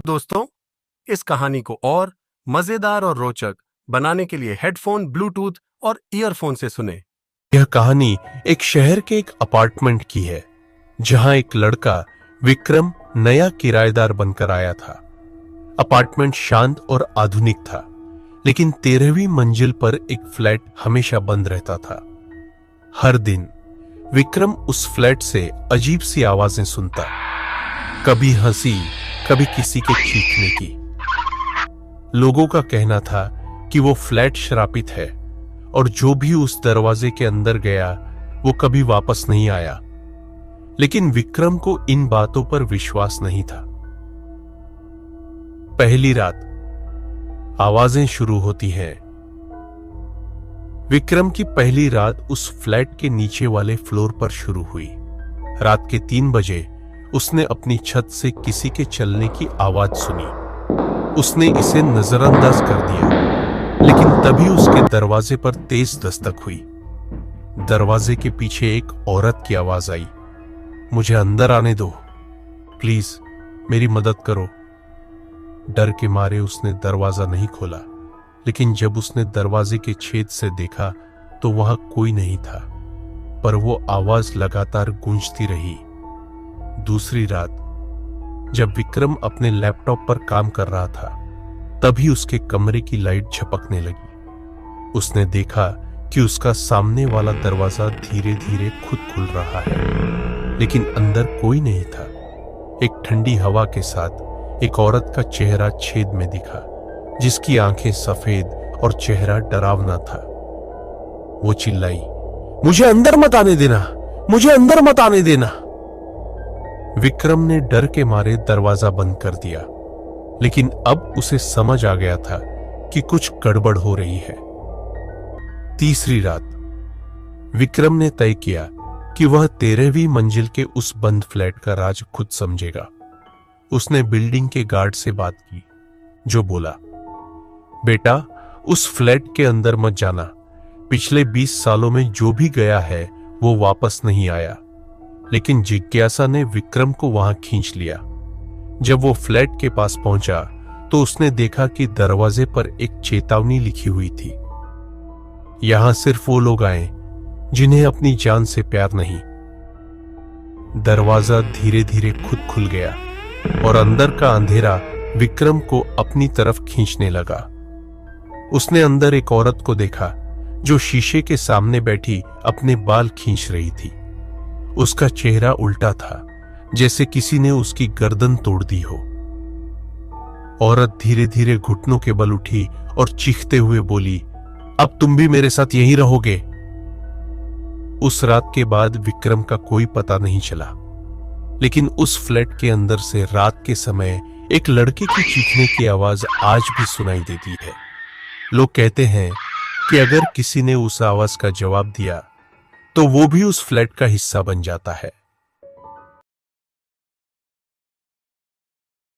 दोस्तों, इस कहानी को और मजेदार और रोचक बनाने के लिए हेडफोन, ब्लूटूथ और ईयरफोन से सुने। यह कहानी एक शहर के एक अपार्टमेंट की है, जहां एक लड़का विक्रम नया किराएदार बनकर आया था। अपार्टमेंट शांत और आधुनिक था, लेकिन 13वीं मंजिल पर एक फ्लैट हमेशा बंद रहता था। हर दिन विक्रम उस फ्लैट से अजीब सी आवाजें सुनता, कभी हंसी, कभी किसी के चीखने की। लोगों का कहना था कि वो फ्लैट श्रापित है और जो भी उस दरवाजे के अंदर गया वो कभी वापस नहीं आया। लेकिन विक्रम को इन बातों पर विश्वास नहीं था। पहली रात आवाजें शुरू होती हैं। विक्रम की पहली रात उस फ्लैट के नीचे वाले फ्लोर पर शुरू हुई। रात के 3 बजे उसने अपनी छत से किसी के चलने की आवाज सुनी। उसने इसे नजरअंदाज कर दिया, लेकिन तभी उसके दरवाजे पर तेज दस्तक हुई। दरवाजे के पीछे एक औरत की आवाज आई, मुझे अंदर आने दो, प्लीज मेरी मदद करो। डर के मारे उसने दरवाजा नहीं खोला, लेकिन जब उसने दरवाजे के छेद से देखा तो वहां कोई नहीं था, पर वो आवाज लगातार गूंजती रही। दूसरी रात जब विक्रम अपने लैपटॉप पर काम कर रहा था, तभी उसके कमरे की लाइट झपकने लगी। उसने देखा कि उसका सामने वाला दरवाजा धीरे धीरे खुद खुल रहा है, लेकिन अंदर कोई नहीं था। एक ठंडी हवा के साथ एक औरत का चेहरा छेद में दिखा, जिसकी आंखें सफेद और चेहरा डरावना था। वो चिल्लाई, मुझे अंदर मत आने देना, मुझे अंदर मत आने देना। विक्रम ने डर के मारे दरवाजा बंद कर दिया, लेकिन अब उसे समझ आ गया था कि कुछ गड़बड़ हो रही है। तीसरी रात विक्रम ने तय किया कि वह 13वीं मंजिल के उस बंद फ्लैट का राज खुद समझेगा। उसने बिल्डिंग के गार्ड से बात की, जो बोला, बेटा उस फ्लैट के अंदर मत जाना। पिछले 20 सालों में जो भी गया है वो वापस नहीं आया। लेकिन जिज्ञासा ने विक्रम को वहां खींच लिया। जब वो फ्लैट के पास पहुंचा तो उसने देखा कि दरवाजे पर एक चेतावनी लिखी हुई थी, यहां सिर्फ वो लोग आए जिन्हें अपनी जान से प्यार नहीं। दरवाजा धीरे धीरे खुद खुल गया और अंदर का अंधेरा विक्रम को अपनी तरफ खींचने लगा। उसने अंदर एक औरत को देखा जो शीशे के सामने बैठी अपने बाल खींच रही थी। उसका चेहरा उल्टा था, जैसे किसी ने उसकी गर्दन तोड़ दी हो। औरत धीरे धीरे घुटनों के बल उठी और चीखते हुए बोली, अब तुम भी मेरे साथ यहीं रहोगे। उस रात के बाद विक्रम का कोई पता नहीं चला, लेकिन उस फ्लैट के अंदर से रात के समय एक लड़के की चीखने की आवाज आज भी सुनाई देती है। लोग कहते हैं कि अगर किसी ने उस आवाज का जवाब दिया तो वो भी उस फ्लैट का हिस्सा बन जाता है।